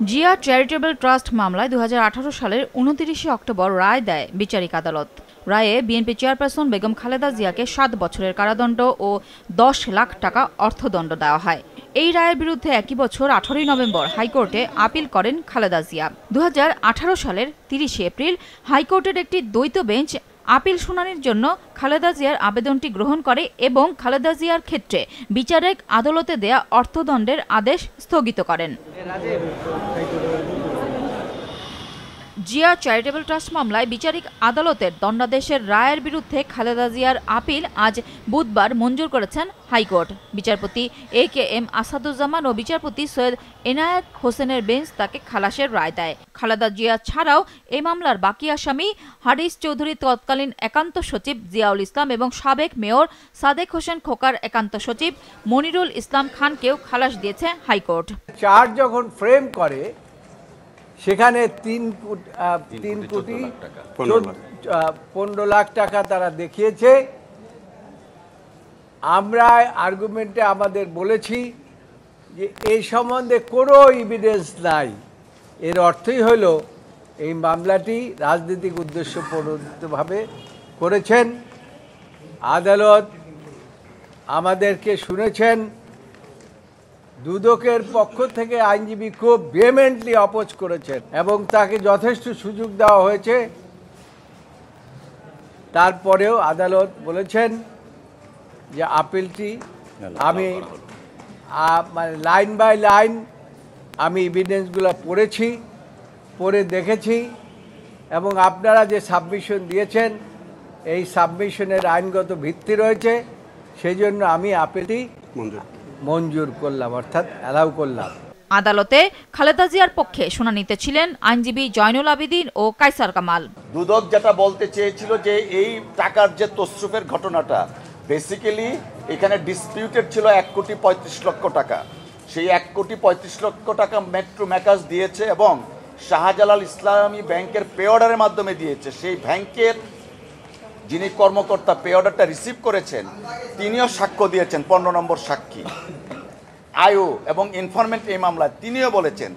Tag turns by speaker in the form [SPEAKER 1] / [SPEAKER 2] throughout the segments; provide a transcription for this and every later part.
[SPEAKER 1] Zia charitable trust মামলায় 2018 সালের 29 October রায় দেয় বিচারিক আদালত। রায়ে বিএনপি চেয়ারপারসন বেগম খালেদা জিয়াকে 7 বছরের কারাদণ্ড ও 10 লাখ টাকা অর্থদণ্ড দেওয়া হয়। এই রায়ের বিরুদ্ধে একই বছর 18 নভেম্বর হাইকোর্টে আপিল করেন খালেদা জিয়া। 2018 সালের 30 এপ্রিল হাইকোর্টের একটি দ্বৈত বেঞ্চ আপিল শুনানির জন্য খালেদা জিয়ার আবেদনটি গ্রহণ করে এবং খালেদা জিয়ার ক্ষেত্রে বিচারিক আদালতে দেয়া অর্থদণ্ডের আদেশ স্থগিত করেন। জিয়া চ্যারিটেবল ট্রাস্ট মামলায় বিচারিক আদালতের দণ্ডাদেশের রায়ের বিরুদ্ধে খালেদা জিয়ার আপিল আজ বুধবার মঞ্জুর করেছেন হাইকোর্ট। বিচারপতি AKM আসাদুজ্জামান ও বিচারপতি সৈয়দ এনায়েত হোসেনের বেঞ্চ তাকে খালাসের রায় দেয়। খালেদা জিয়া ছাড়াও এই মামলার বাকি আসামি হারিস চৌধুরী, তৎকালীন একান্ত সচিব জিয়াউল ইসলাম এবং সাবেক মেয়র সাদেক হোসেন খোকার একান্ত সচিব মনিরুল ইসলাম খানকেও খালাস দিয়েছে হাইকোর্ট।
[SPEAKER 2] চার্জ যখন ফ্রেম করে সেখানে 3 কোটি 15 লাখ টাকা তারা দেখিয়েছে। আমরা আর্গুমেন্টে আমাদের বলেছি যে এই সম্বন্ধে কোনো এভিডেন্স নাই। এর অর্থই হলো এই মামলাটি রাজনৈতিক উদ্দেশ্য প্রণোদিতভাবে করেছেন। আদালত আমাদেরকে শুনেছেন। দুদকের পক্ষ থেকে আইনজীবী খুব ভেহেমেন্টলি অপোজ করেছেন এবং তাকে যথেষ্ট সুযোগ দেওয়া হয়েছে। তারপরেও আদালত বলেছেন যে আপিলটি আমি মানে লাইন বাই লাইন আমি এভিডেন্সগুলো পড়ে দেখেছি এবং আপনারা যে সাবমিশন দিয়েছেন এই সাবমিশনের আইনগত ভিত্তি রয়েছে, সেই জন্য আমি আপিলটি মঞ্জুর করলাম, অর্থাৎ অ্যালাউ করলাম।
[SPEAKER 1] আদালতে খালেদা জিয়ার পক্ষে শুনানিতে ছিলেন আইনজীবী জয়নুল আবেদিন ও কায়সার কামাল।
[SPEAKER 3] দুদক যেটা বলতে চেয়েছিল যে এই টাকার যে তসরুফের ঘটনাটা বেসিক্যালি এখানে ডিসপিউটেড ছিল 1,35,00,000 টাকা। সেই 1,35,00,000 টাকা মেট্রো ম্যাকাস দিয়েছে এবং শাহজালাল ইসলামী ব্যাংকের পে অর্ডারের মাধ্যমে দিয়েছে। সেই ব্যাংকের যিনি কর্মকর্তা পে অর্ডারটা রিসিভ করেছেন তিনিও সাক্ষ্য দিয়েছেন, 15 নম্বর সাক্ষী আয়ু এবং ইনফরমেন্ট এই মামলায় তিনিও বলেছেন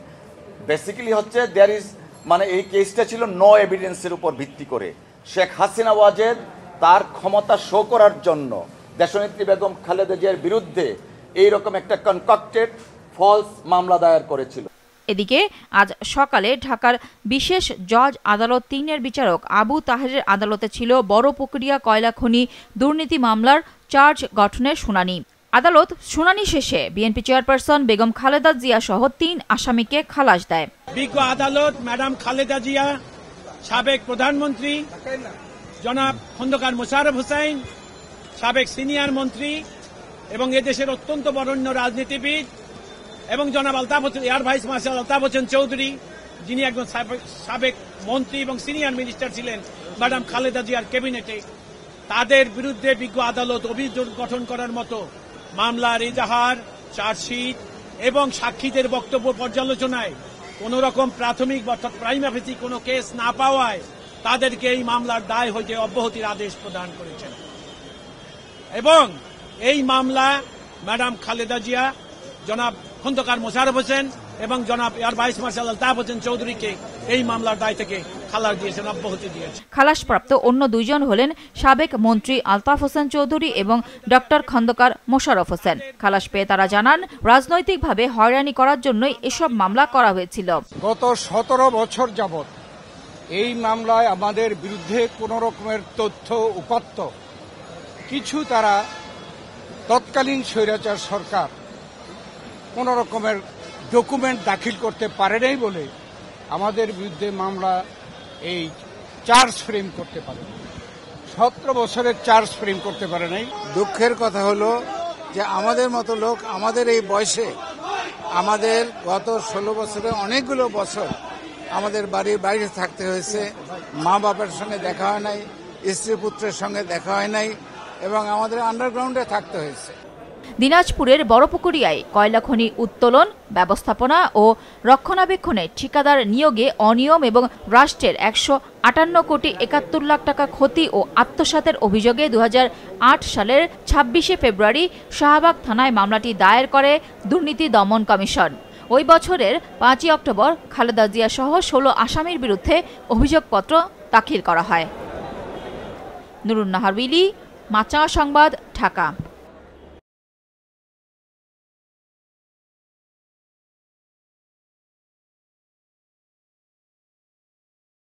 [SPEAKER 3] বেসিক্যালি হচ্ছে দেয়ার ইজ মানে এই কেসটা ছিল নো এভিডেন্সের উপর ভিত্তি করে। শেখ হাসিনা ওয়াজেদ তার ক্ষমতা শো করার জন্য দেশনেত্রী বেগম খালেদা জিয়ার বিরুদ্ধে এইরকম একটা কনকক্টেড ফলস মামলা দায়ের করেছিল।
[SPEAKER 1] এদিকে আজ সকালে ঢাকার বিশেষ জজ আদালত 3-এর বিচারক আবু তাহেরের আদালতে ছিল বড় পুকুরিয়া কয়লা খনি দুর্নীতি মামলার চার্জ গঠনের শুনানি। আদালত শুনানি শেষে বিএনপি চেয়ারপারসন বেগম খালেদা জিয়া সহ 3 আসামিকে খালাস দেয়।
[SPEAKER 4] বিজ্ঞ আদালত ম্যাডাম খালেদা জিয়া, সাবেক প্রধানমন্ত্রী জনাব খন্দকার মোশাররফ হোসেন, সাবেক সিনিয়র মন্ত্রী এবং এদেশের অত্যন্ত বরেণ্য রাজনীতিবিদ এবং জনাব Altaf Hossain air vice marshal Altaf Hossain Chowdhury, যিনি একজন সাবেক মন্ত্রী এবং সিনিয়র মিনিস্টার ছিলেন ম্যাডাম খালেদা জিয়ার ক্যাবিনেটে, তাদের বিরুদ্ধে বিজ্ঞ আদালত অভিযোগ গঠন করার মতো মামলার এজাহার, চার্জশিট এবং সাক্ষীদের বক্তব্য পর্যালোচনায় কোন রকম প্রাথমিক অর্থাৎ প্রাইমা ফেসি কোনো কেস না পাওয়ায় তাদেরকে এই মামলার দায় হইতে অব্যাহতির আদেশ প্রদান করেছেন এবং এই মামলা ম্যাডাম খালেদা জিয়া, জনাব খন্দকার মোশাররফ হোসেন এবং জনাব air vice marshal Altaf Hossain চৌধুরীকে এই মামলার দায় থেকে খালাস দিয়েছেন, অব্যাহতি দিয়েছেন।
[SPEAKER 1] খালাসপ্রাপ্ত অন্য 2 জন হলেন সাবেক মন্ত্রী আলতাফ হোসেন চৌধুরী এবং ডক্টর খন্দকার মোশাররফ হোসেন। খালাস পেয়ে তারা জানান রাজনৈতিকভাবে হয়রানি করার জন্যই এসব মামলা করা হয়েছিল।
[SPEAKER 5] গত 17 বছর যাবৎ এই মামলায় আমাদের বিরুদ্ধে কোন রকমের তথ্য উপাত্ত কিছু তারা তৎকালীন স্বৈরাচার সরকার কোন রকমের ডকুমেন্ট দাখিল করতে পারে নাই বলে আমাদের বিরুদ্ধে মামলা এই চার্জ ফ্রেম করতে পারে, 17 বছরের চার্জ ফ্রেম করতে পারে নাই। দুঃখের কথা হলো যে আমাদের মতো লোক আমাদের এই বয়সে, আমাদের গত 16 বছরে অনেকগুলো বছর আমাদের বাড়ির বাইরে থাকতে হয়েছে, মা বাবার সঙ্গে দেখা হয় নাই, স্ত্রী পুত্রের সঙ্গে দেখা হয় নাই এবং আমাদের আন্ডারগ্রাউন্ডে থাকতে হয়েছে।
[SPEAKER 1] দিনাজপুরের বড়পুকুরিয়ায় কয়লা খনি উত্তোলন, ব্যবস্থাপনা ও রক্ষণাবেক্ষণে ঠিকাদার নিয়োগে অনিয়ম এবং রাষ্ট্রের 158 কোটি 71 লাখ টাকা ক্ষতি ও আত্মসাতের অভিযোগে 2008 সালের 26শে ফেব্রুয়ারি শাহবাগ থানায় মামলাটি দায়ের করে দুর্নীতি দমন কমিশন। ওই বছরের 5ই অক্টোবর খালেদা জিয়া সহ 16 আসামির বিরুদ্ধে অভিযোগপত্র দাখিল করা হয়। নুরুন নাহার উইলি, মাছরাঙা সংবাদ, ঢাকা।